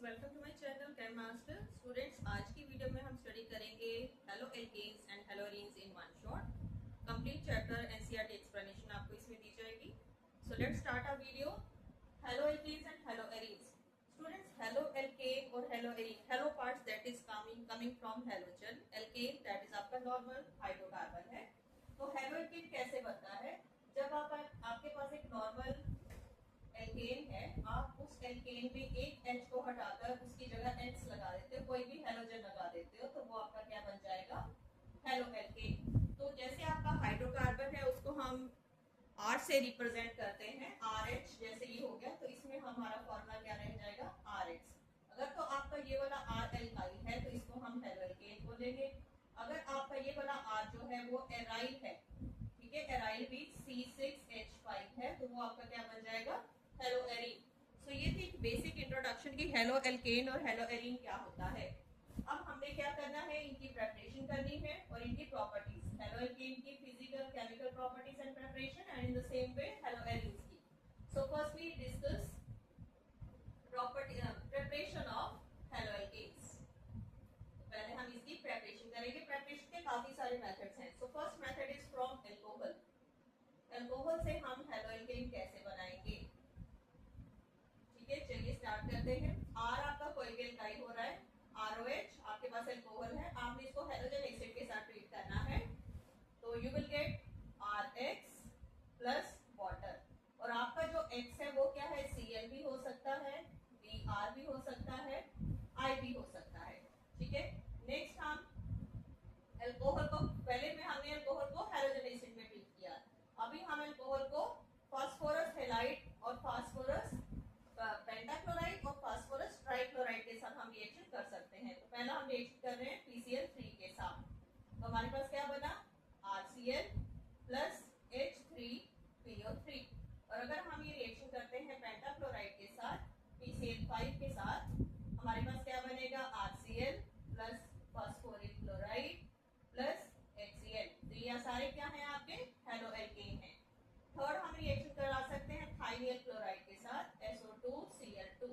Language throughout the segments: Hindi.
Welcome to my channel chem master. Students, आज की वीडियो में हम स्टडी करेंगे halo alkanes and hello arenes in one shot. Complete chapter NCERT explanation आपको इसमें दी जाएगी। So let's start our video. Halo alkanes and hello arenes. Students, halo alkane और hello arene, halo parts that is coming from halogen. Alkane that is आपका नॉर्मल हाइड्रोकार्बन है। तो हेलो एल्केन कैसे बनता है? जब आपके पास एक नॉर्मल एल्केन है, आप उस एल्केन में एक H को हटाकर उसकी जगह X लगा देते हो, कोई भी हेलोजन लगा देते हो, तो वो आपका क्या बन जाएगा? Halo alkane. तो जैसे आपका हाइड्रोकार्बन है उसको हम R से रिप्रेजेंट करते हैं, RH जैसे ये हो गया, तो इसमें हमारा फॉर्मूला क्या रह जाएगा? RH। अगर तो आपका ये वाला R एल्काइल है तो इसको हम हेलो एल्केन बोलेंगे। अगर आपका ये वाला R जो है वो एराइल है, ठीक है, एराइल भी C6H5 है, तो वो आपका क्या बन जाएगा? Hello arene. सो ये थी बेसिक इंट्रोडक्शन की हेलो एल्केन और हेलो एरीन क्या होता है। अब हमने क्या करना है, इनकी प्रेपरेशन करनी है और इनकी प्रॉपर्टीज, हेलो एल्केन की physical chemical properties and preparation, and in the same way haloarenes की। So firstly discuss property preparation of haloalkanes. पहले हम इसकी प्रेपरेशन करेंगे। प्रेपरेशन के काफी सारे मेथड्स हैं। So first method is from alcohol. Alcohol से हम हेलो एल्केन कैसे बनाएंगे? ठीक है, चलिए स्टार्ट करते हैं। R आपका कोई भी एल्काइल हो रहा है, ROH आपके पास अल्कोहल है, आपने इसको हेलोजन एसिड के साथ ट्रीट करना है, तो you will gate RH plus water. और आपका जो X है वो क्या है? Cl भी हो सकता है, Br भी हो सकता है, I भी हो सकता है। ठीक है, नेक्स्ट हम अल्कोहल को, पहले में हमने अल्कोहल को हेलोजन एसिड में ट्रीट किया, अभी हम अल्कोहल को फास्फोरस हैलाइड और फास्फोरस पेंटाक्लोराइड और फास्फोरस ट्राइक्लोराइड के साथ हम रिएक्शन कर सकते हैं। तो पहला हम रिएक्शन कर रहे हैं PCl3 के साथ, तो हमारे पास क्या बना? RCl plus H3PO3। और अगर हम ये रिएक्शन करते हैं पेंटाक्लोराइड के साथ, PCl5 के साथ, हमारे पास क्या बनेगा? RCl plus phosphoric chloride plus HCl। तो ये सारे क्या है? आपके हेलो एल्केन है। थर्ड हम रिएक्शन करा सकते हैं थाइनिल क्लोराइड के साथ, SO2Cl2।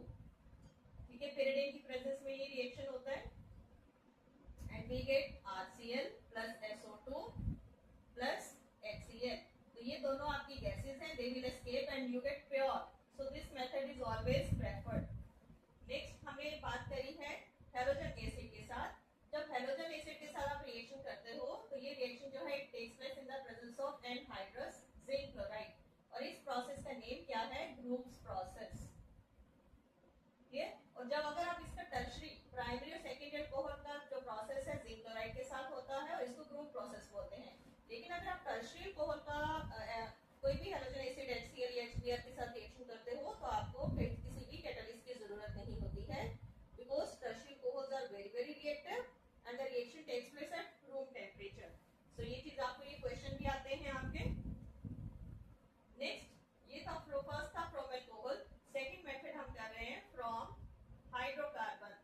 ठीक है, pyridine की प्रेजेंस में ये रिएक्शन होता है, and we get RCl plus SO2 plus HCl। तो ये दोनों आपकी गैसेस हैं, they will escape and you get pure. So this method is always preferred. Next हमने बात करी है हेलोजन एसिड के साथ। जब हेलोजन एसिड के साथ आप रिएक्शन करते हो तो ये रिएक्शन जो है it takes place in the presence of anhydrous zinc chloride, और इस प्रोसेस का नेम क्या है? Groove's process. ये और जब अगर आप इसका टर्शरी, प्राइमरी और सेकेंडरी अल्कोहल का जो प्रोसेस है जिंक क्लोराइड के साथ होता है और इसको ग्रूव प्रोसेस बोलते हैं। लेकिन अगर आप टर्शरी अल्कोहल का कोई भी हेलोजन एसिड HCl या HBr के साथ रिएक्शन करते हो तो आपको फिर किसी भी कैटलिस्ट की जरूरत नहीं होती है, because tertiary alcohols are very very reactive and the reaction takes place at room temperature. So ये चीज आपको, ये क्वेश्चन भी आते हैं आपके। नेक्स्ट ये था फर्स्ट था फ्रॉम अल्कोहल। सेकंड मेथड हम कर रहे हैं फ्रॉम हाइड्रोकार्बन।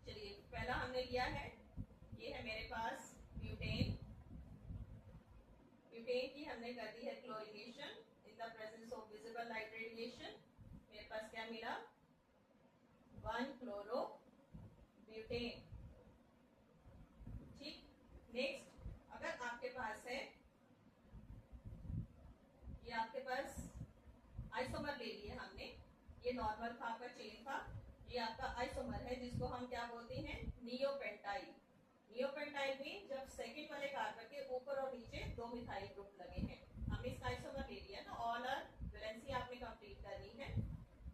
चलिए, पहला हमने लिया है, ये है मेरे पास ब्यूटेन। ब्यूटेन की हमने कर दी है chlorination in the presence of visible light radiation. मेरे पास क्या मिला? 1 क्लोरो ब्यूटेन। ठीक, नेक्स्ट अगर आपके पास है, ये आपके पास आइसोमर ले लिए हमने, ये नॉर्मल था आपका, चेन था, ये आपका आइसोमर है जिसको हम क्या बोलते हैं? नियोपेंटाइल। नियोपेंटाइल में जब सेकंड वाले कार्बन के ऊपर और नीचे 2 मिथाइल ग्रुप लगे हैं, हमने इसका आइसोमर ले लिया ना, ऑल आर वैलेंसी आपने कंप्लीट करनी है,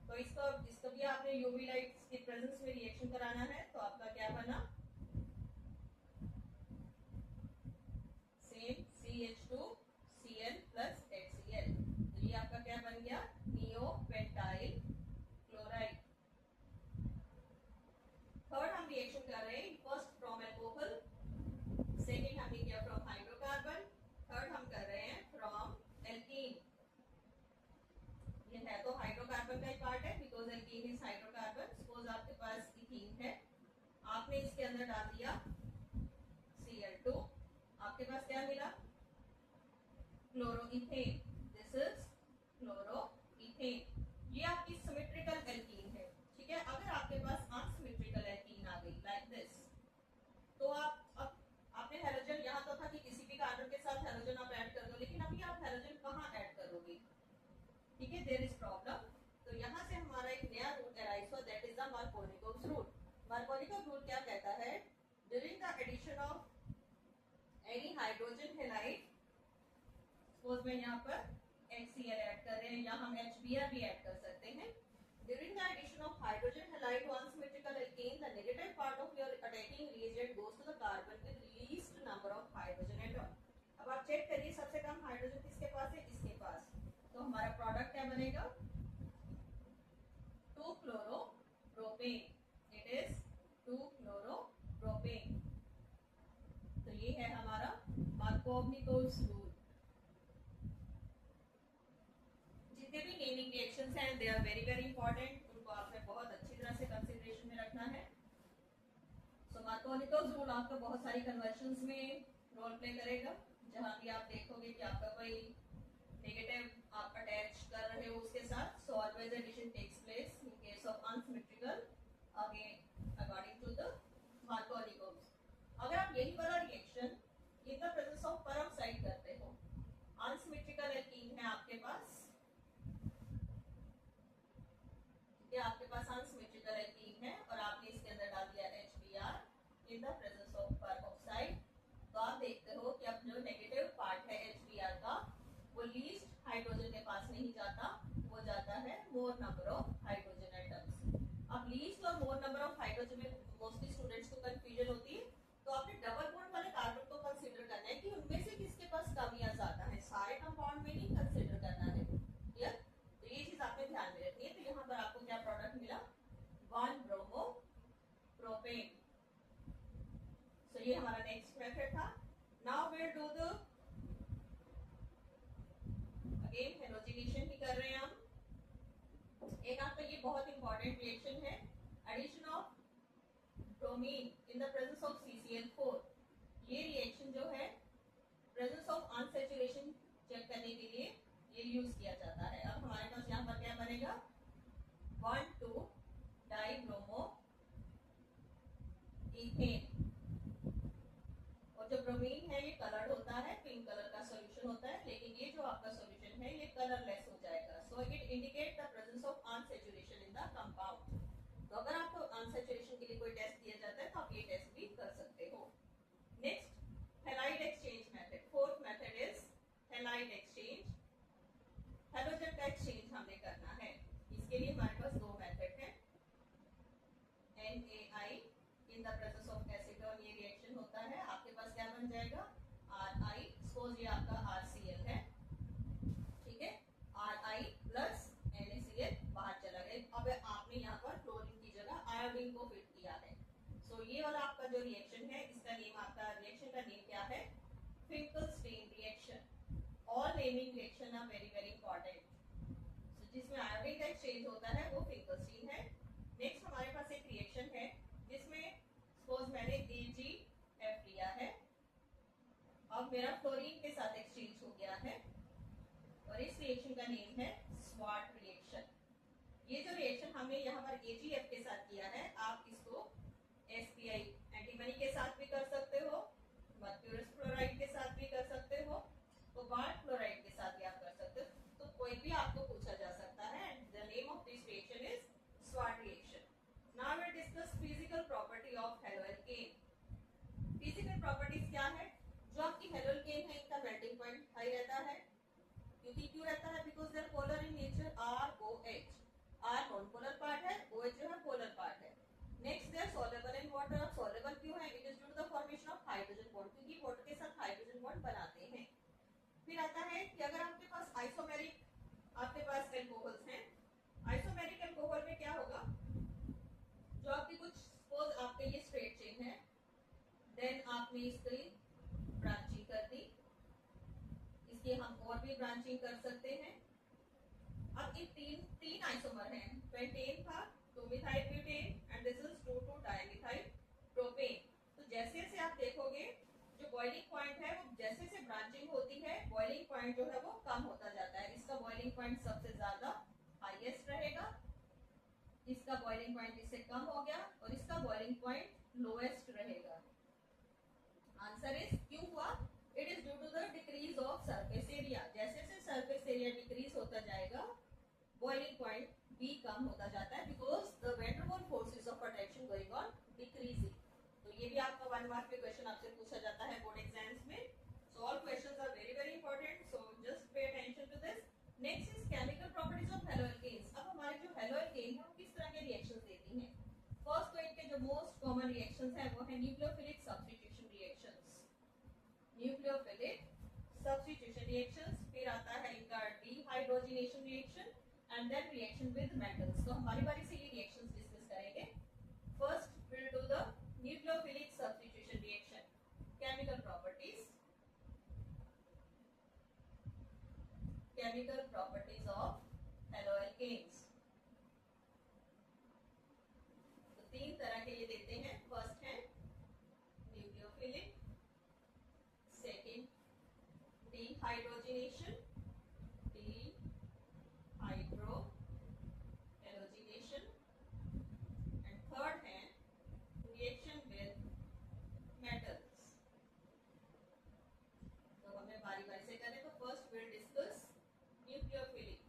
तो इसको भी आपने यूवी लाइट की प्रेजेंस में रिएक्शन कराना है, तो आपका क्या बना? Same CH2Cl plus HCl। तो ये आपका क्या बन गया? Neopentyl chloride. थर्ड हम रिएक्शन कर रहे हैं, फर्स्ट फ्रॉम अल्कोहल, सेकंड हमने किया फ्रॉम हाइड्रोकार्बन, थर्ड हम कर रहे हैं फ्रॉम एल्कीन। ये है तो हाइड्रोकार्बन का ही पार्ट है, because alkene is hydrocarbon. Suppose आपके पास इथीन है, आपने इसके अंदर डाल दिया Cl2, आपके पास क्या मिला? क्लोरोइथेन। This is chloroethane. ये आपकी सिमेट्रिकल देयर इज प्रॉब्लम, तो यहाँ से हमारा एक नया रूल अराइज हुआ, that is the Markovnikov's rule. Markovnikov rule क्या कहता है? During the addition of any hydrogen halide, suppose मैं यहाँ पर HCl ऐड कर रहे हैं या हम HBr भी ऐड कर सकते हैं। During the addition of hydrogen halide to unsymmetrical alkane, the negative part of your attacking reagent goes to the carbon with least number of hydrogen atom. अब आप चेक करिए सबसे कम हाइड्रोजन किसके पास है? इसके पास। तो हमारा प्रोडक्ट क्या बनेगा? 2-chloro-propane. It is 2-chloro-propane. तो ये है हमारा मार्कोनिकोव्स रूल। जितने भी नेमिंग रिएक्शंस हैं they are very very important, उनको आपने बहुत अच्छी तरह से कंसीडरेशन में रखना है। सो मार्कोनिकोव्स रूल आपका बहुत सारी कन्वर्शंस में रोल प्ले करेगा, जहां भी आप देखोगे कि आपका कोई नेगेटिव आप अटैच कर रहे हो उसके साथ, so always addition takes place in case of unsymmetrical again according to the Markovnikov's. अगर आप यही वाला reaction in the presence of peroxide करते हो, अनसिमेट्रिकल एल्कीन है आपके पास, आपके पास अनसिमेट्रिकल एल्कीन है और आपने इसके अंदर डाल दिया HBr in the presence of peroxide, तो आप देखते हो कि अब जो नेगेटिव पार्ट है HBr का वो लीस्ट हाइड्रोजन के पास नहीं जाता, वो जाता है मोर नंबर ऑफ हाइड्रोजन एटम्स। अब लीस्ट और मोर नंबर ऑफ हाइड्रोजन में मोस्टली स्टूडेंट्स को कंफ्यूजन होती है, तो आपने डबल बॉन्ड वाले कार्बन को कंसीडर करना है कि उनमें से किसके पास कम या ज्यादा है, सारे कंपाउंड में नहीं कंसीडर करना है। क्लियर? तो ये चीज आपने ध्यान में रखनी है। तो यहाँ पर आपको क्या प्रोडक्ट मिला? 1-bromo-propane। सो ये हमारा नेक्स्ट मेथड था। Now we will do the again halogenation भी कर रहे हैं हम। एक आपका ये बहुत इंपॉर्टेंट रिएक्शन है, addition of bromine in the presence of CCl4। ये रिएक्शन जो है प्रेजेंस ऑफ अनसैचुरेशन चेक करने के लिए ये यूज किया जाता है। अब हमारे पास यहाँ पर क्या बनेगा? 1,2-dibromo ethane. और जो ब्रोमीन है ये कलर्ड होता है, पिंक कलर का सॉल्यूशन होता है, लेकिन ये जो आपका सॉल्यूशन है ये कलरलेस हो जाएगा। So it indicate the presence of unsaturation in the compound. तो अगर आपको अनसैचुरेशन के लिए कोई टेस्ट दिया जाता है तो आप ये टेस्ट भी कर सकते हो। Next halide exchange method. Fourth method is halide exchange. Halogen का एक्सचेंज हमें करना है, इसके लिए हमारे पास दो मेथड हैं। NaI in the presence of acetone ये रिएक्शन होता है, आपके पास क्या बन जाएगा? Ri, सपोज ये आपका RCl है, ठीक है, Ri प्लस NaCl बाहर चला गया। अब आपने यहाँ पर क्लोरीन की जगह आयोडीन को फिट किया है। सो ये वाला आपका जो रिएक्शन है, इसका नेम, आपका रिएक्शन का नेम क्या है? Finkelstein reaction. All naming reaction are very very important. So, जिसमें आयोडीन का एक्सचेंज होता है वो फिंकलस्टीन है। नेक्स्ट हमारे पास एक रिएक्शन है जिसमें सपोज मैंने AgF लिया है, अब मेरा फ्लोरीन के साथ एक्सचेंज हो गया है और इस रिएक्शन का नेम है स्वाट रिएक्शन। ये जो रिएक्शन हमने यहाँ पर AgF के साथ किया है, आप इसको SPI एंटीमनी के साथ भी कर सकते हो, मर्क्यूरस फ्लोराइड के साथ भी कर सकते हो, कोबाल्ट क्लोराइड के साथ भी आप कर सकते हो। तो कोई भी आपको पूछा जा सकता है। The name of this reaction is Swarts reaction. Now we discuss physical property of haloalkane. Physical properties क्या है? जो आपकी हेलोएल्केन है इनका मेल्टिंग पॉइंट हाई रहता है, क्योंकि क्यों रहता है? Because they are polar in nature. ROH, R non polar part है, OH जो है पोलर पार्ट है। Next they are soluble in water. Soluble क्यों है? It is due to the formation of hydrogen bond, क्योंकि वाटर के साथ हाइड्रोजन बॉन्ड बनाते हैं। फिर आता है कि अगर आपके पास आइसोमेरिक आपके पास एल्कोहल्स हैं, आइसोमेरिक एल्कोहल में क्या होगा? जो आपकी कुछ सपोज आपके ये स्ट्रेट चेन है, देन आपने इसकी ब्रांचिंग कर दी, इसकी हम और भी ब्रांचिंग कर सकते हैं। अब ये तीन आइसोमर हैं, पेंटेन था, 2-मिथाइल ब्यूटेन एंड दिस इज 2,2-डाइमिथाइल प्रोपेन। तो जैसे जैसे आप देखोगे जो बॉइलिंग पॉइंट है वो जैसे जैसे ब्रांचिंग होती है, बॉइलिंग पॉइंट जो है वो कम होता जाता है। इसका बॉइलिंग पॉइंट सबसे ज्यादा हाईएस्ट रहेगा, इसका बॉइलिंग पॉइंट इससे कम हो गया और इसका बॉइलिंग पॉइंट लोएस्ट रहेगा। आंसर इज क्यों हुआ? It is due to the decrease of surface area. जैसे जैसे सरफेस एरिया डिक्रीज होता जाएगा बॉइलिंग पॉइंट भी कम होता जाता है because the van der Waals forces of attraction going on decreasing. तो ये भी आपका 1 मार्क पे क्वेश्चन आपसे पूछा जाता है बोर्ड एग्जाम्स में। So all questions are very very important, so just pay attention to this. Next is chemical properties of haloalkanes. अब हमारे जो हेलोएल्केन है वो किस तरह के रिएक्शंस देती हैं। फर्स्ट तो इनके जो मोस्ट कॉमन रिएक्शंस है वो है nucleophilic substitution reactions, nucleophilic substitution reactions. फिर आता है इनका dehydrogenation reaction and then reaction with metals. तो हमारी बारी से ये रिएक्शंस डिस्कस करेंगे। First will do the nucleophilic substitution reaction. Chemical properties, chemical properties of haloalkanes. तो तीन तरह के ये देते हैं। फर्स्ट है nucleophilic, second dehydrogenation, dehydrogenation, and third है रिएक्शन विद मेटल्स। तो हमें बारी बारी से करें। तो फर्स्ट विल डिस्कस न्यूक्लियोफिलिक।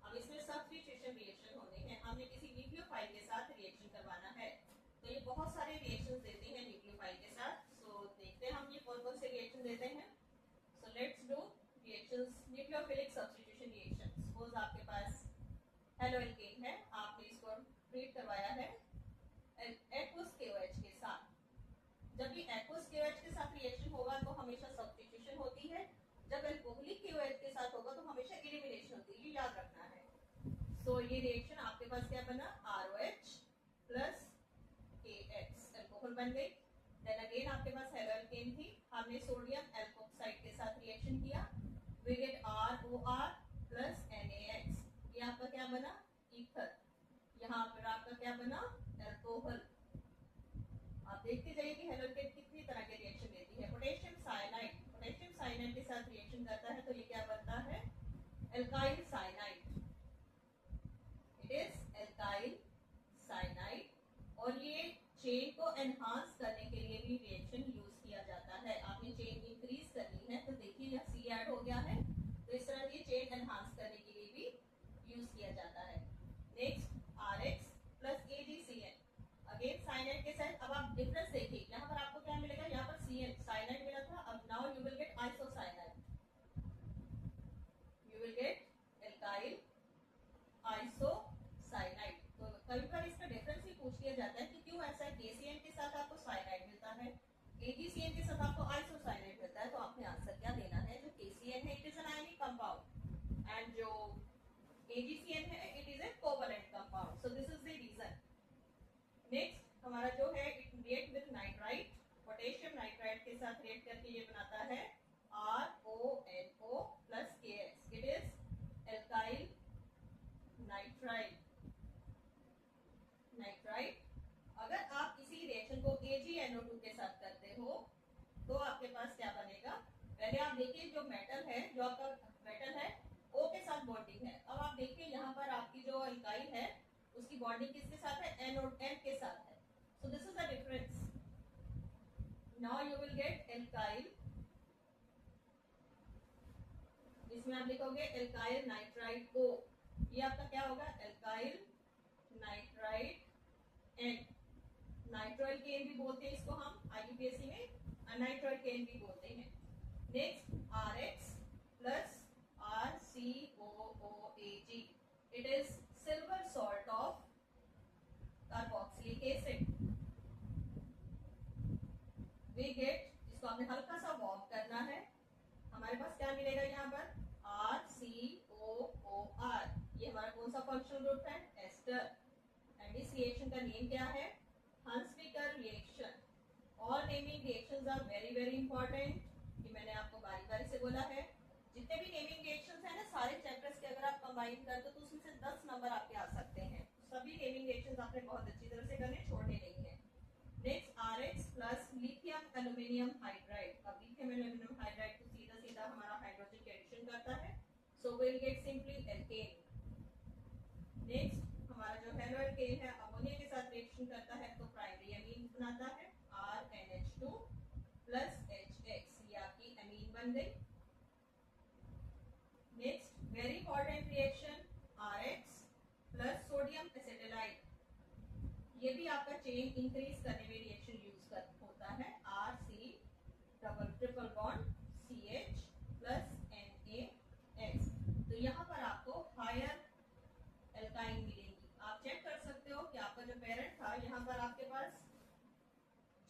अब इसमें सब्स्टिट्यूशन रिएक्शन होने हैं, हमने किसी न्यूक्लियोफाइल के साथ रिएक्शन करवाना है। तो ये बहुत सारे रिएक्शंस देते हैं न्यूक्लियोफाइल के साथ। सो देखते हैं हम ये कौन कौन से रिएक्शन देते हैं। So let's do reactions, nucleophilic substitution reaction. Suppose आपके पास हेलोएल्केन है, आपने इसको ट्रीट करवाया है एक्वस KOH के साथ। जब भी एक्वस KOH के साथ रिएक्शन होगा तो हमेशा सब्स्टिट्यूशन होती है, जब अल्कोहलिक KOH के साथ होगा तो हमेशा एलिमिनेशन होती है, ये याद रखना है। सो ये रिएक्शन आपके पास क्या बना, ROH प्लस KX, अल्कोहल बन गई। देन अगेन आपके पास हेलोएल्केन थी, हमने सोडियम एल्कोक्साइड के साथ रिएक्शन किया, we get ROR plus NaX। ये आपका क्या बना, ईथर। यहाँ पर आपका क्या बना, अल्कोहल। आप देखते जाइए कि हेलोएल्केन कितनी तरह के रिएक्शन देती है। पोटेशियम साइनाइड, पोटेशियम साइनाइड के साथ रिएक्शन करता है तो ये क्या बनता है, alkyl cyanide. It is alkyl cyanide. और ये चेन को एनहांस करने के लिए भी रिएक्शन यूज किया जाता है। आपने चेन इंक्रीज करनी है तो देखिए यहाँ C ऐड हो गया है, तो इस तरह ये चेन एनहांस करने के लिए भी यूज किया जाता है। Next RX plus AgCN, again cyanide के साथ। अब आप डिफरेंस देखिए, यहाँ पर आपको क्या मिलेगा, यहाँ पर CN साइनाइड मिला था, अब now you will gate isocyanide, you will gate alkyl isocyanide. तो कभी कभी इसका डिफरेंस ही पूछ लिया जाता है कि क्यों ऐसा है, KCN के साथ आपको साइनाइड मिलता है, AgCN के साथ आपको आइसोसाइनाइड मिलता है। तो आपने आंसर क्या देना है, जो KCN है it is an ionic compound and जो AgCN है it is a covalent compound. So this is the reason. Next हमारा जो है it react with nitrite, potassium nitrite के साथ रिएक्ट करके ये बनाता है RONO plus KX, it is alkyl nitrite. Nitrite. अगर आप इसी रिएक्शन को AgNO2 के साथ करते हो तो आपके पास क्या बनेगा, पहले आप देखिए जो मेटल है, जो आपका मेटल है O के साथ बॉन्डिंग है। अब आप देखिए यहाँ पर आपकी जो एल्काइल है उसकी बॉन्डिंग किसके साथ है, N के साथ है। सो this is the difference. Now you will gate alkyl, इसमें आप लिखोगे एल्काइल नाइट्राइट O, ये आपका क्या होगा, एल्काइल नाइट्राइट N। नाइट्रोइल केन भी बोलते हैं इसको हम IUPAC में, अनाइट्रोइल केन भी बोलते हैं। Next RX plus RCOOAG, it is silver salt of carboxylic acid. We get, इसको आपने हल्का सा वार्म करना है, हमारे पास क्या मिलेगा यहाँ पर RCOOR। ये हमारा कौन सा फंक्शनल ग्रुप है, एस्टर। एंड इस रिएक्शन का नेम क्या है, Hunsdiecker reaction. All naming reactions are very very important, ये मैंने आपको बारी बारी से बोला है। जितने भी नेमिंग रिएक्शंस हैं ना सारे चैप्टर्स के अगर आप कंबाइन करते हो तो उसमें से 10 नंबर आपके आ सकते हैं। सभी नेमिंग रिएक्शंस आपने बहुत अच्छी तरह से करने, छोड़ने नहीं है। Next RX plus lithium aluminium hydride. अब लिथियम एल्यूमिनियम हाइड्राइड तो सीधा सीधा हमारा हाइड्रोजन के एडिशन करता है, so we will get simply alkane. Next हमारा जो हेलोएल्केन है अमोनिया के साथ रिएक्शन करता है तो प्राइमरी अमीन बनाता है RNH2 प्लस HX, ये आपकी अमीन बन गई। Next very important reaction RX higher alkyne मिलेंगी। आप चेक कर सकते हो कि आपका जो पेरेंट था, यहाँ पर आपके पास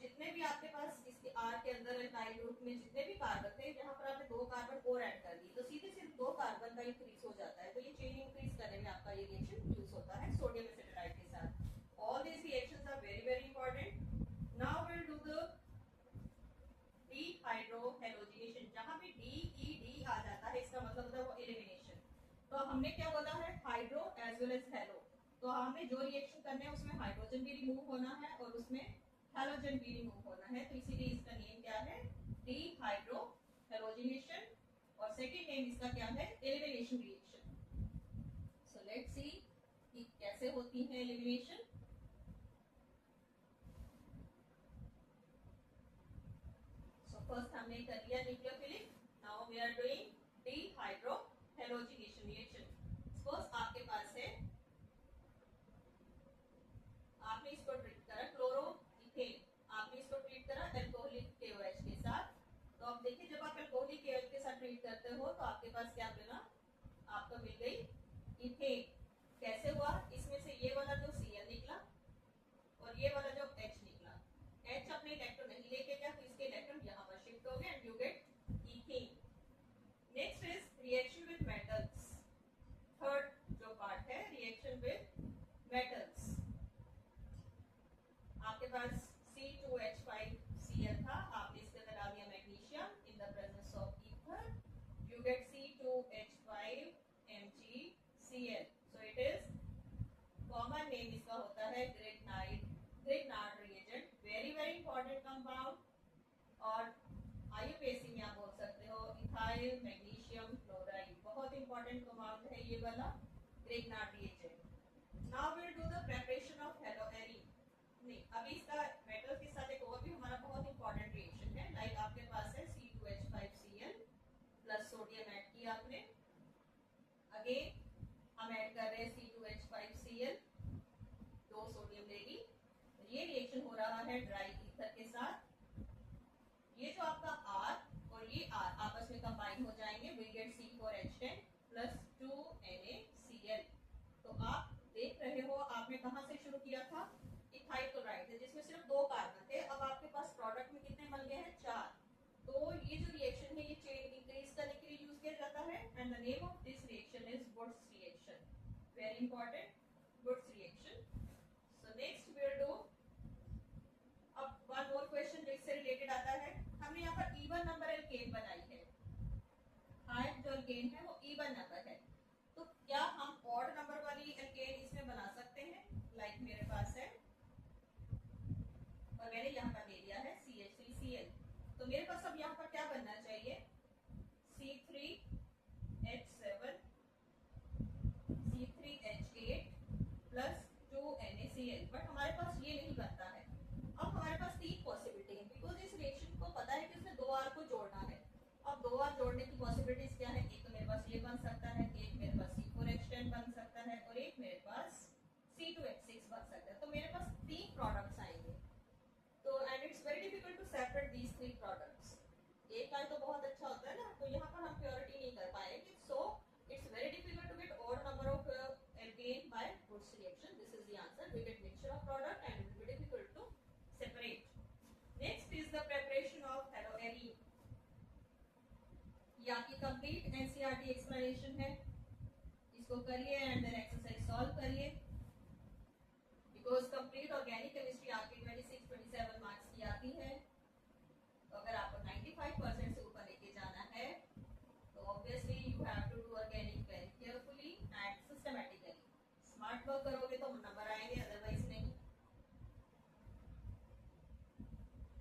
जितने भी आपके पास इसके आर के अंदर एल्काइल ग्रुप में जितने भी कार्बन थे, यहाँ पर आपने 2 कार्बन और ऐड कर दी, तो सीधे सिर्फ 2 कार्बन का इंक्रीज हो जाता है। तो ये चेन इंक्रीज करने में आपका ये रिएक्शन यूज होता है सोडियम एसिटाइड के साथ। All these reactions are very very important. Now will do the dehydrohalogenation. जहां पे डी ई डी आ जाता है, इसका मतलब होता है वो एलिमिनेशन। तो हमने क्या बोला है, hydro as well as halo. तो हमें जो रिएक्शन करने हैं उसमें हाइड्रोजन भी रिमूव होना है और उसमें हैलोजन भी रिमूव होना है। तो इसीलिए इसका नेम क्या है, डीहाइड्रोहेलोजिनेशन। और सेकंड नेम इसका क्या है, elimination reaction. So let's see कि कैसे होती है एलिमिनेशन। सो फर्स्ट हमने कर लिया nucleophilic, now we are doing dehydrohalogenation reaction. Suppose आपके पास है, आपने इसको ट्रीट करा क्लोरोइथेन, आपने इसको ट्रीट करा अल्कोहलिक KOH के साथ। तो अब देखिए, जब आप अल्कोहलिक KOH के साथ ट्रीट करते हो तो आपके पास क्या मिला, आपको मिल गई इथेन। कैसे हुआ, इसमें से ये वाला जो Cl निकला और ये वाला जो H निकला, H अपने इलेक्ट्रॉन नहीं लेके गया तो इसके इलेक्ट्रॉन यहाँ पर शिफ्ट हो गए and you gate ethane. Next is reaction with metals. Third जो पार्ट है, रिएक्शन विद मेटल्स। आपके पास C2H5Cl था, आपने इसके अंदर डाल दिया magnesium in the presence of ether, you get C2H5MgCl। So it is common name इसका होता है Grignard reagent. Very very important compound. और आईयूपीएससी में आप बोल सकते हो इथाइल मैग्नीशियम क्लोराइड, बहुत इंपॉर्टेंट कंपाउंड है ये वाला Grignard reagent. Now will do the preparation of haloarene. नहीं, अभी इसका मेटल के साथ एक और भी हमारा बहुत इंपॉर्टेंट रिएक्शन है। लाइक आपके पास है C2H5Cl प्लस सोडियम ऐड किया आपने, अगेन हम ऐड कर रहे हैं C2H5Cl, 2 सोडियम लेगी। ये रिएक्शन हो रहा है ड्राई ईथर के साथ। ये जो आपका R और ये R आपस में कंबाइन हो जाएंगे, we get C4H10 plus 2NaCl। तो आप देख रहे हो, आपने कहां से शुरू किया था, इथाइल क्लोराइड से, जिसमें सिर्फ 2 कार्बन थे। अब आपके पास प्रोडक्ट में कितने बन गए हैं, 4। तो ये जो रिएक्शन है ये चेन इंक्रीज करने के लिए यूज किया जाता है and the name of this reaction is Wurtz reaction. Very important, Wurtz reaction. So next we will do अब वन मोर क्वेश्चन जो इससे रिलेटेड आता है। हमने यहाँ पर इवन नंबर एल्केन बनाई है, हाइट जो एल्केन है वो इवन नंबर है, तो क्या हम ऑड नंबर वाली एल्केन इसमें बना सकते हैं? लाइक मेरे पास है और मैंने यहाँ पर ले लिया है CH3Cl, तो मेरे पास अब यहाँ पर क्या बनना चाहिए, C3H7 C3H8 plus 2NaCl। But हमारे पास ये नहीं बनता है। अब हमारे पास 3 पॉसिबिलिटी है, बिकॉज इस रिएक्शन को पता है कि उसमें 2 R को जोड़ना है। अब 2 R जोड़ने की पॉसिबिलिटीज क्या है, एक तो मेरे पास ये बन सकता है, एक मेरे पास C4H10 बन सकता है और एक मेरे पास C2H6 बन सकता है। तो मेरे पास 3 प्रोडक्ट्स आएंगे। तो and it's very difficult to separate these 3 products. एक का तो बहुत अच्छा होता है ना, तो यहाँ पर हम प्योरिटी नहीं कर पाएंगे। So it's very difficult to get odd number of alkane by Wurtz reaction. This is the answer, we get mixture of product and it will be difficult to separate. Next is the preparation of haloarine. ये आपकी complete NCERT explanation है, इसको करिए and then exercise solve करिए। Because complete organic chemistry आपकी 26-27 मार्क्स की आती है, तो अगर आपको 95% से ऊपर लेके जाना है तो obviously you have to do organic very carefully and systematically. Smart work करोगे तो नंबर आएंगे, otherwise नहीं।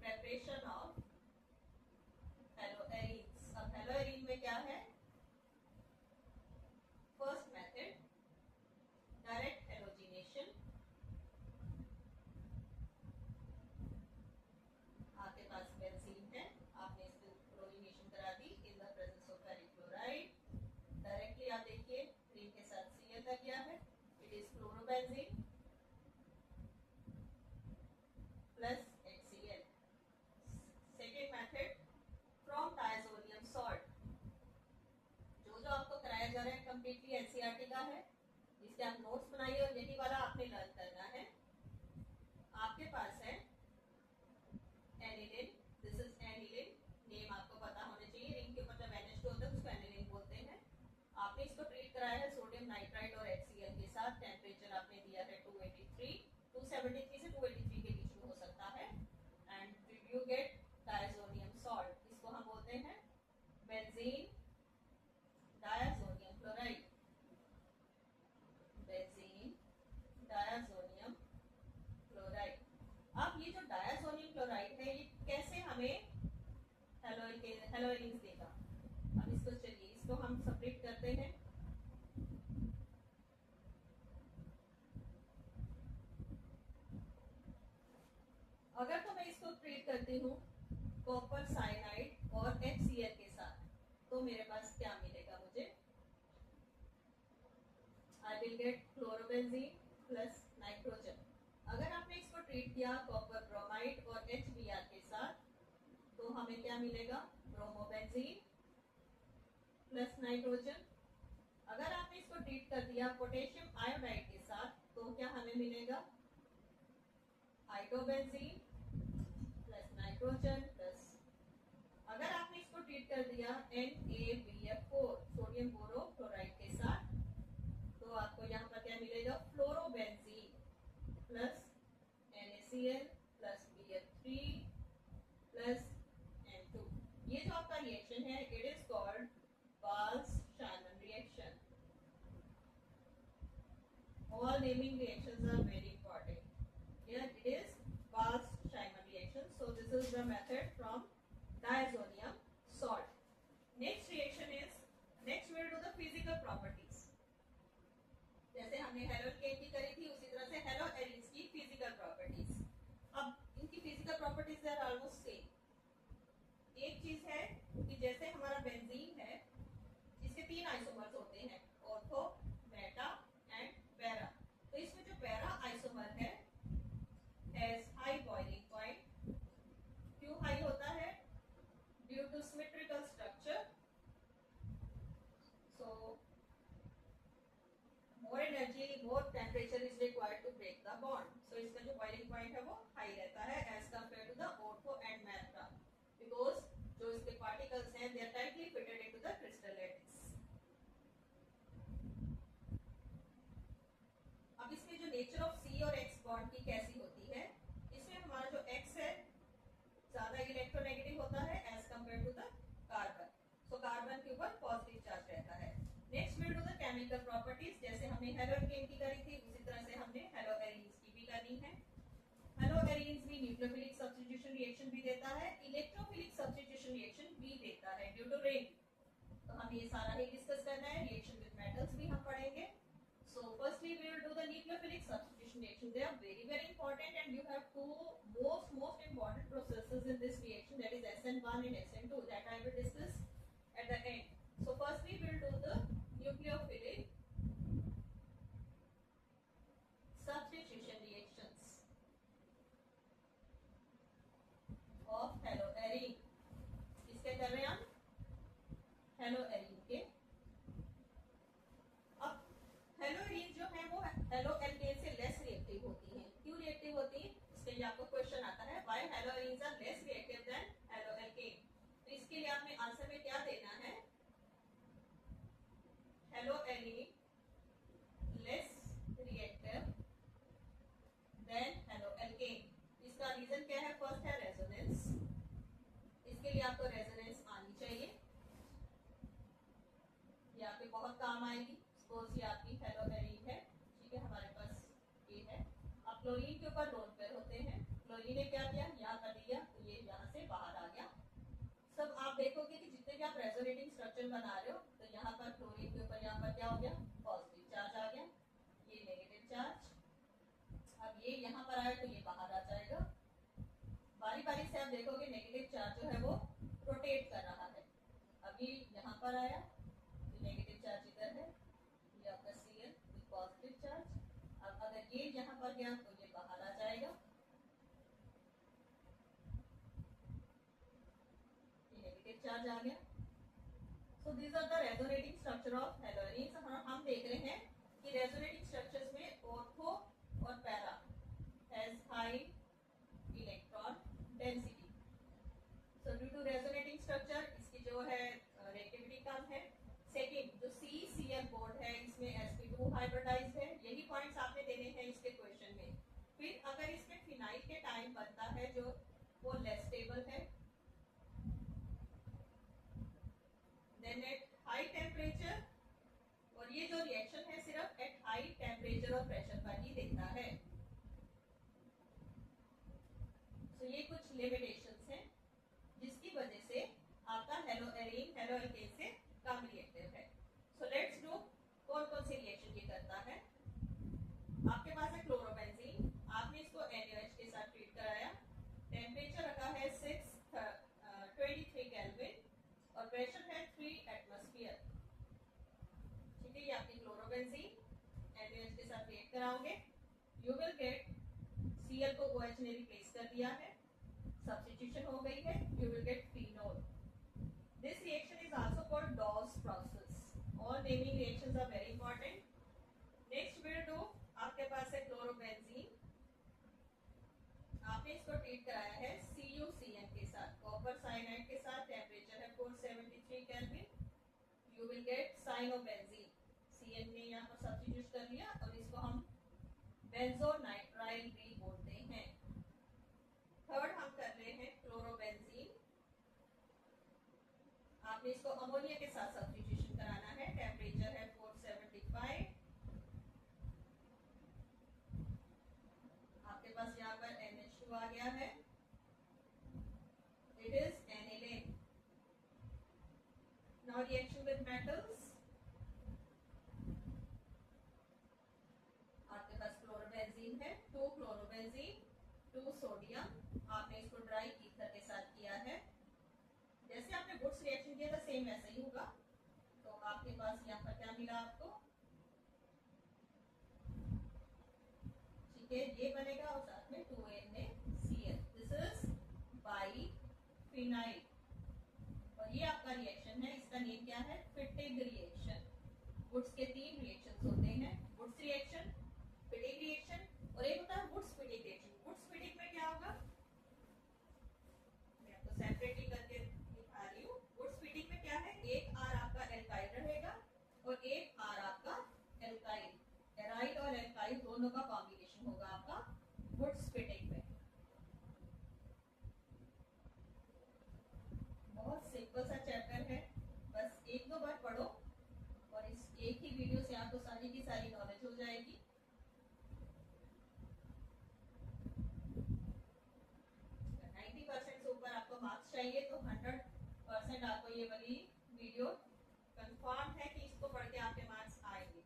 Preparation of haloarenes. अब haloarene में क्या है, फर्स्ट मेथड डायरेक्ट हेलोजिनेशन। आपके पास बेंजीन है, आपने इसको क्लोरीनेशन करा दी in the presence of ferric chloride. Directly आप देखिए ग्रीन के साथ Cl लग गया है, it is chlorobenzene plus HCl। Second method from diazonium salt, जो आपको कराया जा रहा है कंप्लीटली एनसीईआरटी का है, इसके आप नोट्स बनाइए और यही वाला आपने लर्न करना है। आपके पास है aniline, this is aniline, name आपको पता होना चाहिए, रिंग के ऊपर जब NH2 होता है उसको एनिलिन बोलते हैं। आपने इसको ट्रीट कराया है सोडियम नाइट्राइट और HCl के साथ। टेम्परेचर आपने दिया है 273 से 283 के बीच में हो सकता है। And did you get diazonium salt, इसको हम बोलते हैं benzene diazonium chloride, benzene diazonium chloride. अब ये जो डायजोनियम क्लोराइड है ये कैसे हमें हेलोइंस देगा। अब इसको चलिए इसको हम सेपरेट करते हैं। अगर तो मैं इसको ट्रीट करती हूँ कॉपर साइनाइड और HCl के साथ तो मेरे पास क्या मिलेगा मुझे, I will get chlorobenzene plus nitrogen. अगर आपने इसको ट्रीट किया कॉपर ब्रोमाइड और HBr के साथ तो हमें क्या मिलेगा, ब्रोमोबेंजीन प्लस नाइट्रोजन। अगर आपने इसको ट्रीट कर दिया पोटेशियम आयोडाइड के साथ तो क्या हमें मिलेगा, हाइड्रोबेंजीन प्लस नाइट्रोजन प्लस। अगर आपने इसको ट्रीट कर दिया NaBF4 सोडियम बोरोक्लोराइड के साथ तो आपको यहाँ पर क्या मिलेगा, fluorobenzene plus NaCl plus BF3 plus N2। ये जो आपका रिएक्शन है it is called Bals-Scheinman reaction. All naming reactions are very important. Here it is Bals-Scheinman reaction. So this is the method from diazonium salt. Next reaction is, next we will do the physical properties. जैसे हमने हेलोकेन की करी थी उसी तरह से हेलोएरिन्स की फिजिकल प्रॉपर्टीज। अब इनकी physical properties are almost same. एक चीज है कि जैसे हमारा बेंजीन है इसके 3 आइसोमर्स होते हैं, ऑर्थो, मेटा एंड पैरा। तो इसमें जो पैरा आइसोमर है हैज हाई बॉइलिंग पॉइंट। क्यों हाई होता है, due to symmetrical structure, so more energy more temperature is required to break the bond. So इसका जो बॉइलिंग पॉइंट है वो हाई रहता है as compare to the ortho and meta, because जो इसके पार्टिकल्स हैं they are tightly fitted into the crystal lattice. अब इसमें जो नेचर ऑफ C और X बॉन्ड की कैसी होती है, इसमें हमारा जो X है ज्यादा इलेक्ट्रोनेगेटिव होता है as compare to the carbon. So carbon के ऊपर पॉजिटिव चार्ज रहता है। Next will do the chemical properties. जैसे हमने हेलोकेन की करी थी उसी तरह से हमने हेलोएरिन्स की भी करनी है। हेलोएरिन्स भी न्यूक्लियोफिलिक सब्स्टिट्यूशन रिएक्शन भी देता है, इलेक्ट्रोफिलिक सब्स्टिट्यूशन रिएक्शन भी देता है ड्यू टू रिंग। तो हम ये सारा ही डिस्कस करना है। रिएक्शन विद मेटल्स भी हम पढ़ेंगे। So firstly we will do the nucleophilic substitution reaction. They are very important and you have two most important processes in this reaction, that is SN1 and SN2, that I will discuss at the end. So firstly we will do the nucleophilic substitution reactions of हेलोएरिन। इसके कर रहे हैं हम हेलोएरिन के। हेलोएरिन जो है वो हेलोएल्केन से लेस रिएक्टिव होती हैं। क्यों रिएक्टिव होती हैं, इसके लिए आपको क्वेश्चन आता है, why haloarenes are less reactive than haloalkane. तो इसके लिए आपने आंसर में क्या देना है, haloarene less reactive than haloalkane. इसका रीजन क्या है, फर्स्ट है रेजोनेंस। इसके लिए आपको रेजोनेंस आनी चाहिए, ये आपके बहुत काम आएगी। सपोज ये आपकी हेलोएरिन है, ठीक है, हमारे पास ये है। अब क्लोरीन के ऊपर लोन पेयर होते हैं, क्लोरीन ने क्या किया, यहाँ कर दिया तो ये यहाँ से बाहर आ गया। सब आप देखोगे कि जितने भी आप रेजोनेटिंग स्ट्रक्चर बना रहे हो तो यहाँ पर क्लोरीन के ऊपर यहाँ पर क्या हो गया, पॉजिटिव चार्ज आ गया, ये नेगेटिव चार्ज। अब ये यहाँ पर आया तो ये बाहर आ जाएगा। बारी बारी से आप देखोगे नेगेटिव चार्ज जो है वो रोटेट कर रहा है। अभी यहाँ पर आया तो नेगेटिव चार्ज इधर है, ये आपका Cl विद पॉजिटिव चार्ज। अब अगर ये यहाँ पर गया तो ये बाहर आ जाएगा, ये नेगेटिव चार्ज आ गया। So these are the resonating structure of haloarenes. हम देख रहे हैं कि रेजोनेटिंग स्ट्रक्चर्स में ऑर्थो और para has high electron density. So due to resonating structure इसकी जो है रिएक्टिविटी कम है। सेकंड, जो CCl बॉन्ड है इसमें sp2 हाइब्रिडाइज्ड है। यही पॉइंट्स आपने देने हैं इसके क्वेश्चन में। फिर अगर इसमें फिनाइल के टाइम बनता है जो वो लेस स्टेबल है। देन एट हाई टेम्परेचर, और ये जो रिएक्शन है सिर्फ एट हाई टेम्परेचर और प्रेशर पर ही देता है। तो ये कुछ लिमिटेशंस हैं जिसकी वजह से आपका हेलो एरीन हेलो एल्केन से कम रिएक्टिव है। सो लेट्स डू कौन कौन सी रिएक्शन ये करता है। आपके पास है क्लोरोबेंजीन, आपने इसको NaOH के साथ ट्रीट कराया। टेम्परेचर रखा है 623 केल्विन और प्रेशर है 3 एटमॉस्फेयर। ठीक है, ये आपकी क्लोरोबेंजीन NaOH के साथ रिएक्ट कराओगे। यू विल गेट Cl को OH ने रिप्लेस कर दिया है, सब्स्टिट्यूशन हो गई है। You will get phenol. This reaction is also called Dow's process. All naming reactions are very important. Next will do, आपके पास है क्लोरोबेंजीन, आपने इसको ट्रीट कराया है CuCN के साथ, कॉपर साइनाइड के साथ। टेम्परेचर है 473 kelvin. You will gate cyanobenzene. Cn ने यहाँ पर सब्स्टिट्यूट कर लिया और इसको हम बेंजोनाइट्राइल भी बोलते हैं। थर्ड हम कर रहे हैं क्लोरोबेंजीन, आपने इसको अमोनिया के साथ सब्स्टिट्यूशन कराना है। टेम्परेचर है 475। आपके पास यहाँ पर NH2 आ गया है, it is aniline। Now reaction with metals, आपके पास क्लोरोबेंजीन है, 2 क्लोरोबेंजीन 2 सोडियम। आपने इसको ड्राई ईथर के साथ किया है। जैसे आपने गुड्स रिएक्शन किया था सेम वैसा ही होगा। तो आपके पास यहाँ पर क्या मिला आपको, ठीक है, ये बनेगा और साथ में 2NaCl। This is biphenyl. और ये आपका रिएक्शन है, इसका नेम क्या है, फिटिग रिएक्शन। गुड्स के 3 रिएक्शंस होते हैं, गुड्स रिएक्शन, फिटिग रिएक्शन और एक होता है वुड्स फिटिग रिएक्शन। वुड्स फिटिग में क्या होगा, मैं आपको सेपरेटली करके दिखा रही हूँ। वुड्स फिटिग में क्या है, एक R आपका एल्काइल रहेगा और एक R आपका एल्काइल, एराइल और एल्काइल दोनों का कॉम्बिनेशन होगा आपका वुड्स फिटिग में। बहुत सिंपल सा चैप्टर है, बस 1-2 बार पढ़ो और इस एक ही वीडियो से आपको सारी की सारी नॉलेज हो जाएगी। 90% से ऊपर आपको मार्क्स चाहिए तो 100% आपको ये वाली वीडियो कंफर्म है कि इसको पढ़ के आपके मार्क्स आएंगे।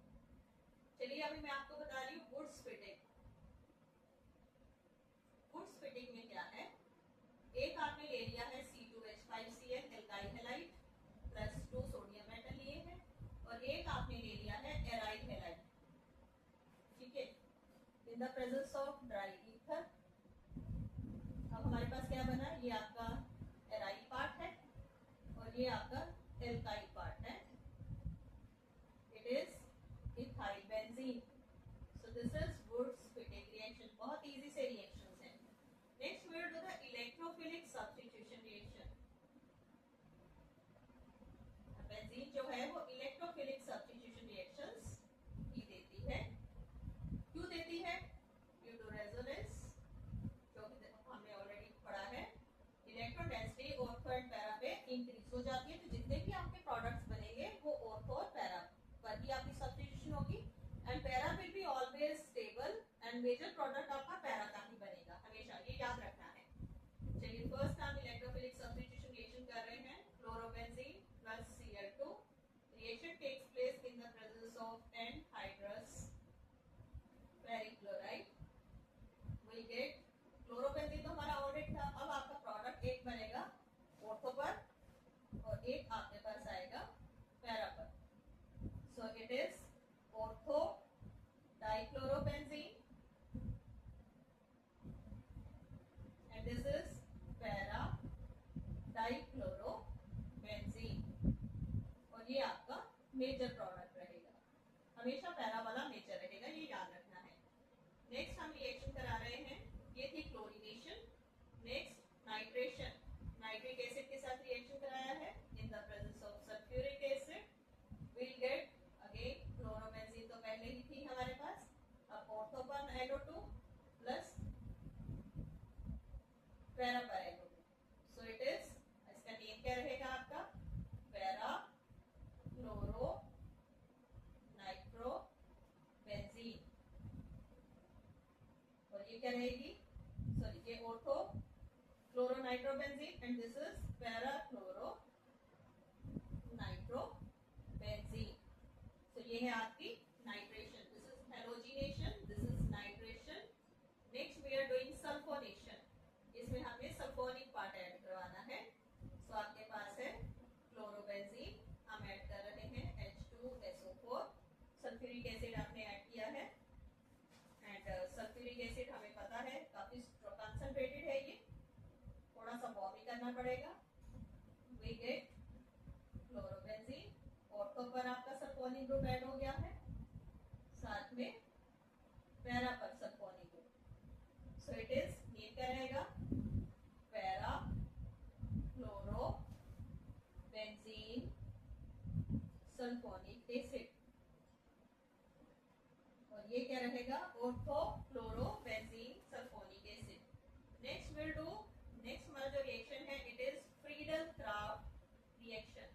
चलिए अभी मैं आपको बता रही हूँ वुड्स फिटिग। वुड्स फिटिग में क्या है, एक आपने ले लिया है C2H5Cl alkyl halide plus 2 sodium metal लिए हैं और एक आपने ले लिया है एराइल हैलाइड। ठीक है, इन the presence of dry ether. अब हमारे पास क्या बना, ये आपका एराइल पार्ट है और ये आपका एल्काइल पार्ट है। It is ethyl benzene. So this is Wurtz Fittig reaction. बहुत इजी से रिएक्शंस हैं। Next we will do the electrophilic substitution reaction. Benzene जो है वो इलेक्ट्रोफिलिक सब्स्टिट्यूशन रिएक्शंस ही देती है। क्यों देती है, ड्यू टू रेजोनेंस, जो हमने ऑलरेडी पढ़ा है। Electron density ortho and para पे इंक्रीज हो जाती है, तो जितने भी आपके प्रोडक्ट्स बनेंगे वो ऑर्थो और पैरा पर ही आपकी सब्स्टिट्यूशन होगी। And para will be always stable and major product आपका पैरा का ही बनेगा हमेशा, ये याद रखना है। चलिए फर्स्ट हम इलेक्ट्रोफिलिक सब्स्टिट्यूशन रिएक्शन कर रहे हैं। Chlorobenzene plus Cl2, reaction takes place in the presence of anhydrous ferric chloride. We get chlorobenzene तो हमारा ऑलरेडी था, अब आपका प्रोडक्ट एक बनेगा ऑर्थो पर और एक आपके पास आएगा पैरा पर। सो it is ortho dichlorobenzene para वाला नेचर रहेगा, ये याद रखना है। नेक्स्ट हम रिएक्शन करा रहे हैं, ये थी chlorination. Next nitration, nitric acid के साथ रिएक्शन कराया है। इन the presence of sulphuric acid will get again chlorobenzene, तो पहले ही थी हमारे पास। अब ऑर्थो पर NO2 प्लस पैरा पर NO2, सो इट इज, इसका नेम क्या रहेगा आपका, पैरा क्लोरो नाइट्रो बेंजीन। और ये क्या रहेगी, सॉरी ये ortho chloro nitro benzene and this is para chloro nitro benzene. तो ये है आपकी nitration, this is halogenation, this is nitration. Next we are doing sulphonation, इसमें हमें सल्फोनिक पार्ट ऐड करवाना है। सो आपके पास है क्लोरोबेंजीन, हम ऐड कर रहे हैं H2SO4, सल्फ्यूरिक एसिड आपने ऐड किया है एंड सल्फ्यूरिक एसिड हमें पता है काफी कंसंट्रेटेड है, ये थोड़ा सा वार्म ही करना पड़ेगा। वी गेट क्लोरोबेंजीन, ऑर्थो पर आपका सल्फोनिक ग्रुप ऐड हो गया है, साथ में पैरा पर sulphonic group. So it is, name क्या रहेगा, para chloro benzene sulphonic acid. और ये क्या रहेगा, ortho chloro benzene sulphonic acid. Next will do, next हमारा जो रिएक्शन है it is Friedel Craft reaction.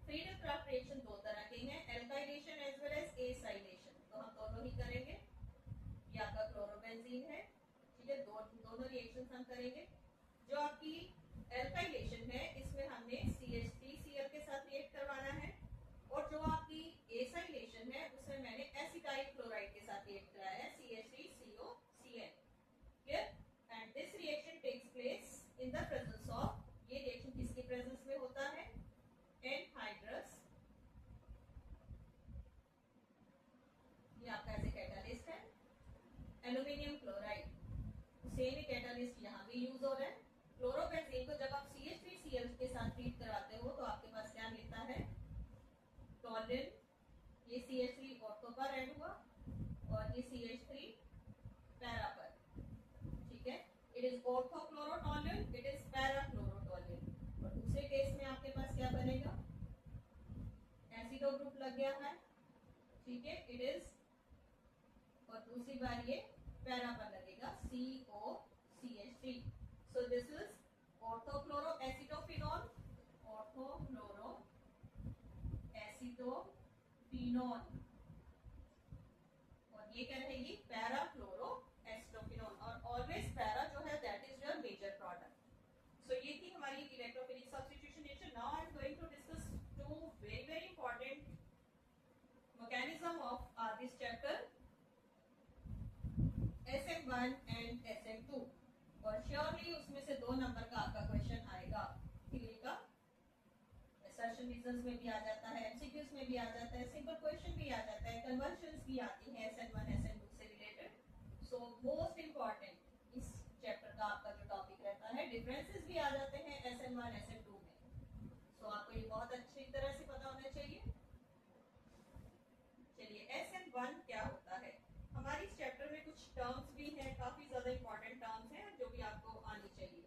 Friedel Craft reaction दो तरह के हैं, alkylation as well as acylation, तो हम दोनों ही करेंगे। ये आपका क्लोरोबेंजीन है, ठीक है, दोनों रिएक्शंस हम करेंगे। जो आपकी एल्काइलेशन है इसमें हमने CH3Cl के साथ रिएक्ट करवाना है, और जो आपकी एसाइलेशन है उसमें मैंने एसिटाइल क्लोराइड के साथ रिएक्ट कराया है, CH3COCl। Clear? And this reaction takes place in the presence of, ये रिएक्शन किसके प्रेजेंस में होता है, एनहाइड्रस, ये आपका एज ए कैटालिस्ट है, एल्यूमिनियम क्लोराइड, सेम ही कैटालिस्ट यहाँ भी यूज हो रहा है। क्लोरोबेंजीन को जब आप CH3Cl के साथ ट्रीट कराते हो तो आपके पास क्या मिलता है, टॉलिन, ये CH3 ऑर्थो पर ऐड हुआ और ये CH3 पैरा पर, ठीक है। It is ortho chlorotoluene, it is para chlorotoluene. और दूसरे केस में आपके पास क्या बनेगा, एसिडो ग्रुप लग गया है, ठीक है, इट इज, और दूसरी बार ये पैरा पर लगेगा, COCH3। So this is orthochloroacetophenol, orthochloroacetophenol, और ये क्या रहेगी, पैरा क्लोरोएसिटोफिनोल। और ऑलवेज पैरा जो है that is your major product. So ये थी हमारी electrophilic substitution reaction. Now I am going to discuss two very very important mechanism of this chapter, SM1 and SM2। और श्योरली उसमें से 2 नंबर का आपका क्वेश्चन आएगा, थ्योरी का, असर्शन रीजंस में भी आ जाता है, एमसीक्यूज में भी आ जाता है, सिंपल क्वेश्चन भी आ जाता है, कन्वर्जन्स भी आती है SN1 SN2 से रिलेटेड। सो मोस्ट इंपॉर्टेंट इस चैप्टर का आपका जो टॉपिक रहता है, डिफरेंसेस भी आ जाते हैं SN1 SN2 में। सो आपको ये बहुत अच्छी तरह से पता होना चाहिए। चलिए SN1 क्या होता है, हमारी इस चैप्टर में कुछ टर्म्स भी हैं, काफी ज्यादा इंपॉर्टेंट टर्म्स हैं जो भी आपको आनी चाहिए।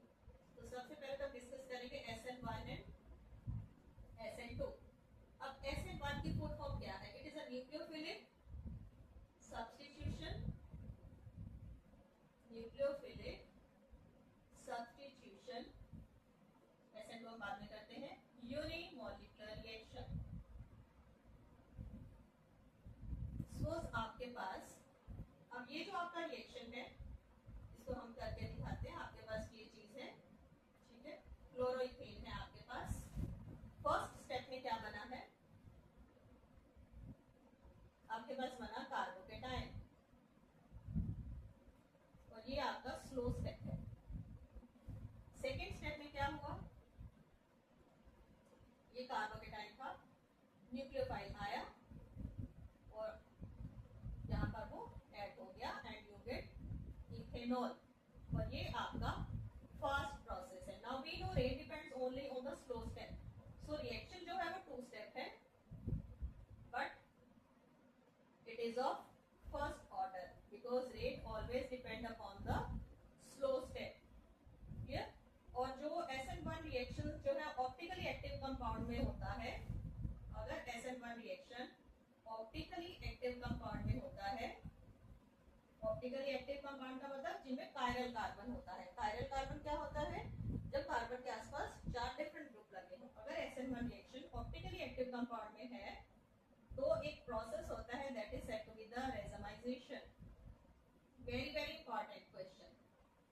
तो सबसे पहले तो डिस्कस करेंगे SN1 एंड SN2। अब SN1 की फुल फॉर्म क्या है, it is a nucleophilic substitution, nucleophilic substitution, SN2 हम बाद में करते हैं, यूनिमॉलिक्यूलर रिएक्शन। सपोज आपके पास, अब ये जो आपका रिएक्शन है इसको हम करके दिखाते हैं, आपके पास ये चीज है, ठीक है, क्लोरोइथेन है आपके पास। फर्स्ट स्टेप में क्या बना है, आपके पास बना कार्बोकेटायन, और ये आपका स्लो स्टेप है। सेकेंड स्टेप में क्या हुआ, ये कार्बोकेटायन था, न्यूक्लियोफाइल आया और यहाँ पर वो ऐड हो गया एंड यू गेट इथेनॉल, और ये आपका फास्ट प्रोसेस है। Now we know rate depends only on the slow step, so reaction जो है वो 2 स्टेप है, but it is is of first order because rate always depend upon the slow step. Clear? और जो SN1 रिएक्शन जो है ऑप्टिकली एक्टिव कंपाउंड में होता है, अगर SN1 reaction optically active compound में होता है, ऑप्टिकली एक्टिव कंपाउंड का मतलब जिनमें कायरल कार्बन होता है। कायरल कार्बन क्या होता है? जब कार्बन के आसपास 4 डिफरेंट ग्रुप लगे हो। अगर SN1 reaction optically active compound में है तो एक प्रोसेस होता है that is said to be the racemisation. Very very important question.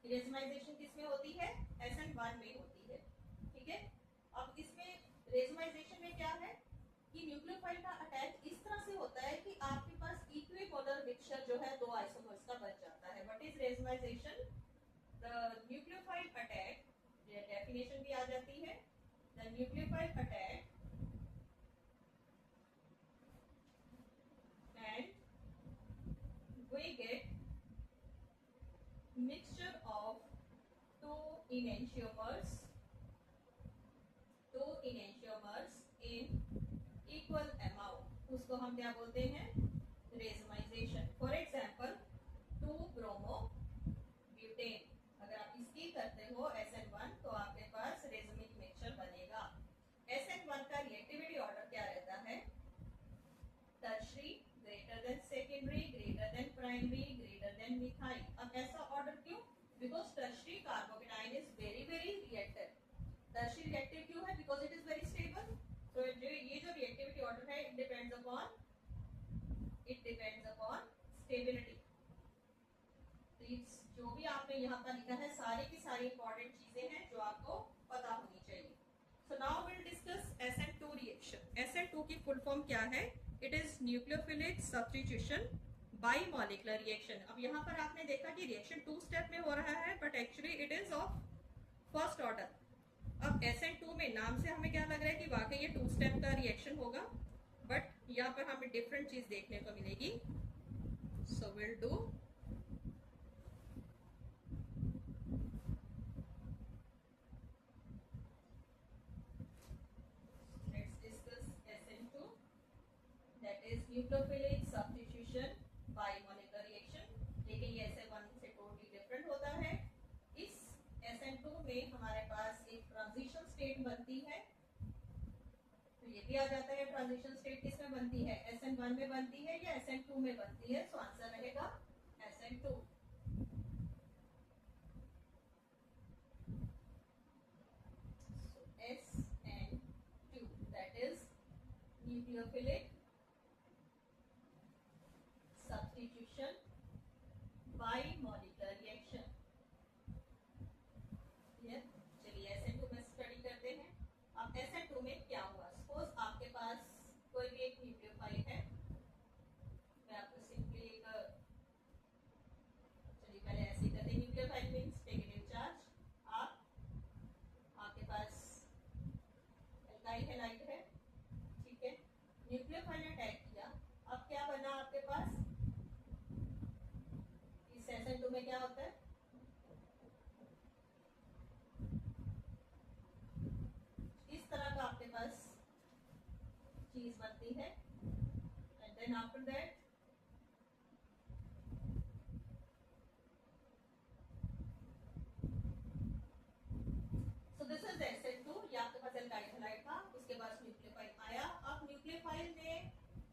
Racemisation किसमें होती है? SN1 में होती है। ठीक है, अब इसमें रेजमाइजेशन में क्या है कि न्यूक्लियोफाइल का अटैच इस तरह से होता है कि आपके पास इक्विपोलर मिक्सचर जो है दो आइसोमर्स का बन जाता है। What is racemisation? The nucleophile attack, ये डेफिनेशन भी आ जाती है, the nucleophile attack and we get mixture of two enantiomers in equal amount, उसको हम क्या बोलते हैं? रेजमाइजेशन। फॉर एग्जाम्पल 2 ब्रोमो ब्यूटेन, अगर आप इसकी करते हो SN1 तो आपके पास रेजमिक मिक्सचर बनेगा। SN1 का रिएक्टिविटी ऑर्डर क्या रहता है? Tertiary greater than secondary greater than primary greater then methyl. अब ऐसा ऑर्डर क्यों? Because tertiary carbocation is very very reactive. Tertiary reactive क्यों है? Because it is very stable. तो ये जो रिएक्टिविटी ऑर्डर है इट डिपेंड्स अपॉन स्टेबिलिटी। जो भी आपने यहाँ पर लिखा है सारी की सारी इंपॉर्टेंट चीजें हैं जो आपको पता होनी चाहिए। So now will discuss SN2 reaction. SN2 की फुल फॉर्म क्या है? It is nucleophilic substitution by molecular reaction. अब यहाँ पर आपने देखा कि रिएक्शन 2 स्टेप में हो रहा है but actually it is of first order. अब SN2 में नाम से हमें क्या लग रहा है कि वाकई ये 2 स्टेप का रिएक्शन होगा, बट यहाँ पर हमें डिफरेंट चीज देखने को मिलेगी। So will do let's discuss SN2 that is nucleophilic substitution bye molecular reaction. लेकिन ये SN1 से टोटली डिफरेंट होता है। इस SN2 में हमारे पास एक ट्रांजिशन स्टेट बनती है, तो ये भी आ जाता है ट्रांजिशन स्टेट किसमें बनती है? SN1 में बनती है या SN2 में बनती है? सो आंसर रहेगा SN2। SN2 that is nucleophilic substitution bye molecular reaction. चलिए SN2 में स्टडी करते हैं। अब SN2 में क्या हुआ? सपोज आपके पास कोई भी एक न्यूक्लियोफाइल है। मैं आपको सिंपली एक चलिए पहले ऐसे ही करते हैं। Nucleophile means negative charge. आपके पास एल्काइल हैलाइड है, ठीक है। न्यूक्लियोफाइल ने अटैक किया, अब क्या बना आपके पास? इस SN2 में क्या होता है? इस तरह का आपके पास चीज बनती है and then after that so this is SN2। ये आपके पास एल्काइल हैलाइड था, उसके बाद न्यूक्लियोफाइल आया। अब न्यूक्लियोफाइल ने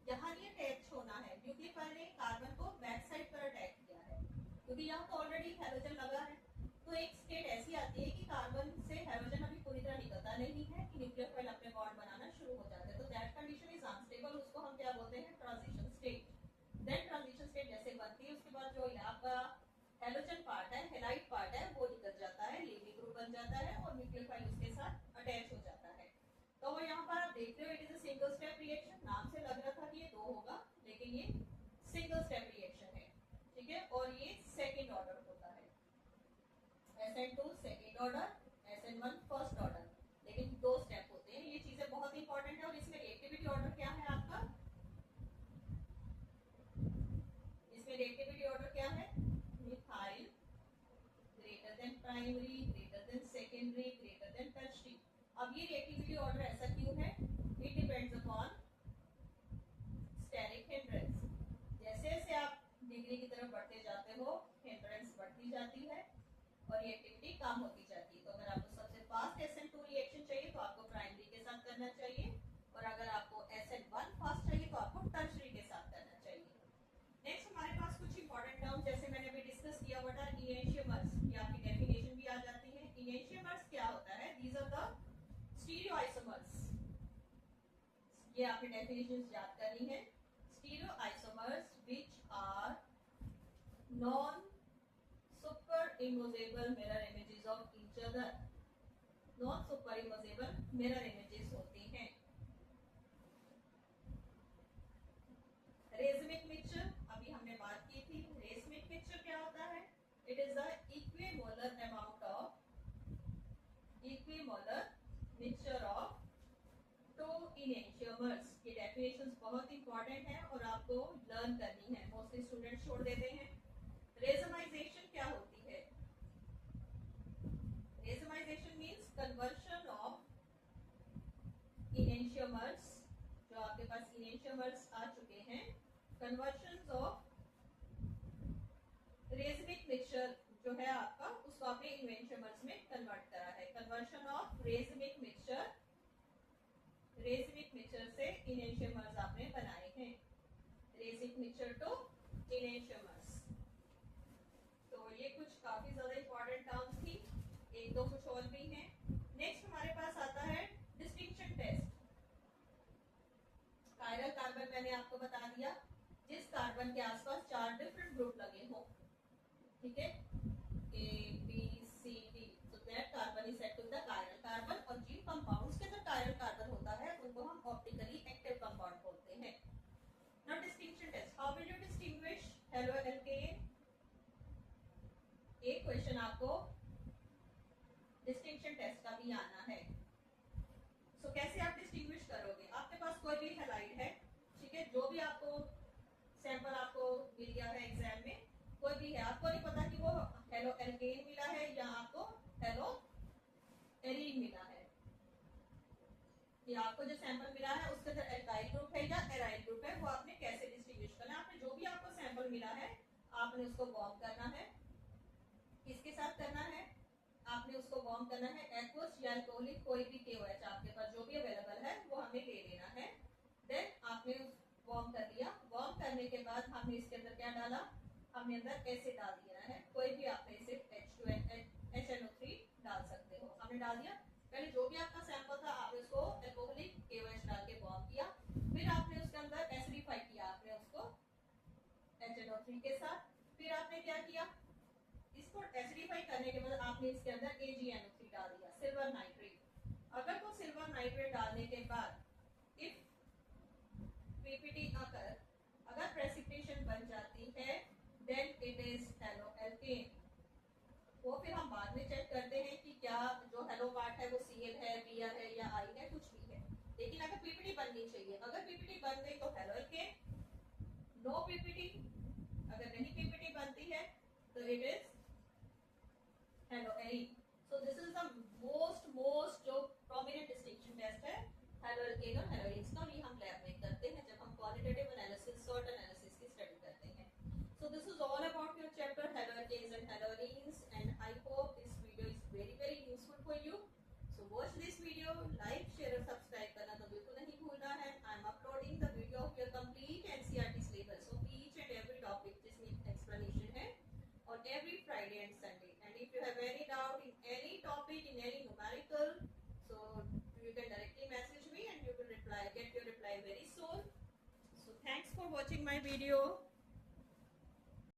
यहाँ ये अटैच होना है, न्यूक्लियोफाइल ने कार्बन को बैक साइड पर अटैक किया है क्योंकि यहाँ तो ऑलरेडी हैलोजन लगा है। तो एक स्टेट ऐसी आती है कि कार्बन से हैलोजन अभी पूरी तरह निकलता नहीं है कि न्यूक्लियोफाइल अपने बॉन्ड बनाना शुरू हो जाता है। तो दैट कंडीशन इज अनस्टेबल, उसको हम क्या बोलते हैं? Transition state. Then transition state जैसे बनती है उसके बाद जो आपका हैलोजन पार्ट है, हैलाइड पार्ट है, वो निकल जाता है, लीविंग ग्रुप बन जाता है और न्यूक्लियोफाइल उसके साथ अटैच हो जाता है। तो यहाँ पर आप देखते हो it is a single step reaction. नाम से लग रहा था कि ये 2 होगा लेकिन ये सिंगल स्टेप रिएक्शन है, ठीक है। और ये सेकेंड ऑर्डर होता है। SN2 second order, SN1 first order, लेकिन 2 स्टेप होते हैं। ये चीजें बहुत इंपॉर्टेंट है। और इसमें रिएक्टिविटी ऑर्डर क्या है आपका? इसमें रिएक्टिविटी ऑर्डर क्या है? Methyl greater than primary greater than secondary greater than tertiary. अब ये रिएक्टिविटी ऑर्डर ऐसा क्यों है? It depends upon steric hindrance. जैसे डिग्री की तरफ बढ़ते जाते हो, हिंड्रेंस बढ़ती जाती है और ये एक्टिविटी कम होती जाती है। तो अगर आपको सबसे फास्ट SN2 रिएक्शन चाहिए तो आपको प्राइमरी के साथ करना चाहिए, और अगर आपको SN1 फास्ट चाहिए तो आपको टर्शरी के साथ करना चाहिए। नेक्स्ट हमारे पास कुछ इंपॉर्टेंट टर्म जैसे मैंने अभी डिस्कस किया, व्हाट आर इनेंशियोमर्स, ये आपकी डेफिनेशन भी आ जाती है। इनेंशियोमर्स क्या होता है? दीज आर द स्टीरियोआइसोमर्स, ये आपकी डेफिनेशन याद करनी है। Stereoisomers which are non superimposable mirror images of each other, non superimposable mirror images होती हैं। रेसमिक मिक्सचर अभी हमने बात की थी। रेसमिक मिक्सचर क्या होता है? It is the equimolar amount of equimolar mixture of two enantiomers. ये डेफिनेशंस बहुत इंपॉर्टेंट है और आपको लर्न करनी है, मोस्टली स्टूडेंट छोड़ देते हैं। रेसमाइजेशन क्या होती है? Racemisation means conversion of enantiomers, जो आपके पास इनेंशियोमर्स आ चुके हैं, कन्वर्शन ऑफ रेसमिक मिक्सचर जो है आपका, उसको आपने इनेंशियोमर्स में कन्वर्ट करा है। Conversion of racemic mixture, racemic mixture से इनेंशियोमर्स आपने बनाए हैं। Racemic mixture to enantiomers. तो ये कुछ काफी ज्यादा इंपॉर्टेंट टर्म्स थी, एक दो कुछ और भी हैं। नेक्स्ट हमारे पास आता है डिस्टिंक्शन टेस्ट। कायरल कार्बन मैंने आपको बता दिया, जिस कार्बन के आसपास 4 डिफरेंट ग्रुप लगे हो, ठीक है, A B C D, तो that carbon is said to the chiral carbon. और जिन कंपाउंड्स के अंदर कायरल कार्बन होता है उनको हम ऑप्टिकली एक्टिव कंपाउंड बोलते हैं। Now distinction test, how will you distinguish halo alkane? एक क्वेश्चन आपको डिस्टिंक्शन टेस्ट का भी आना है। सो कैसे आप डिस्टिंग्विश करोगे? आपके पास कोई भी हैलाइड है, ठीक है, जो भी आपको सैंपल आपको मिल गया है एग्जाम में, कोई भी है, आपको नहीं पता कि वो हेलो एल्केन मिला है या आपको हेलो एरीन मिला है, या आपको जो सैंपल मिला है उसके अंदर एल्काइल ग्रुप है या एराइल ग्रुप है, वो आपने कैसे डिस्टिंग्विश करना है? आपने जो भी आपको सैंपल मिला है आपने उसको वार्म करना है। किसके साथ करना है? आपने उसको वार्म करना है एक्वस या अल्कोहलिक, कोई भी KOH आपके पास जो भी अवेलेबल है वो हमें ले लेना है। देन आपने वार्म कर दिया, वार्म करने के बाद हमने इसके अंदर क्या डाला? हमने अंदर एसिड डाल दिया है, कोई भी आपने एसिड HNO3 डाल सकते हो। हमने डाल दिया, पहले जो भी आपका सैंपल था आपने उसको अल्कोहलिक KOH डाल के वार्म किया, फिर आपने उसके अंदर एसिडिफाई किया आपने उसको HNO3 के साथ। फिर आपने क्या किया? इसको एसिडिफाई करने के बाद आपने इसके अंदर AgNO3 डाल दिया, सिल्वर नाइट्रेट। अगर वो सिल्वर नाइट्रेट डालने के बाद इफ PPT अगर प्रेसिपिटेशन बन जाती है then it is halo alkane. वो फिर हम बाद में चेक करते हैं कि क्या जो हेलो पार्ट है वो Cl है, Br है या I है, कुछ भी है, लेकिन अगर PPT बननी चाहिए। अगर PPT बन गई तो हेलो एल्केन, नो PPT, अगर नहीं PPT बनती है तो it is halo arene. So this is the most जो प्रोमिनेंट डिस्टिंक्शन टेस्ट है हेलो एल्केन और हेलो एरीन का, भी हम लैब में करते हैं जब हम क्वालिटेटिव एनालिसिस, सॉर्ट एनालिसिस की स्टडी करते हैं। So this is all about your chapter halo alkanes and hello arenes, and I hope this video is very useful for you. So watch this video, like share और सब्सक्राइब करना तो बिल्कुल नहीं भूलना है। I am uploading the video of your complete NCERT syllabus of each and every topic जिसमें एक्सप्लेनेशन है on every Friday and Sunday. And if you have any doubt in any topic, in any numerical, so you can directly message me and you will get your reply very soon. So thanks for watching my video.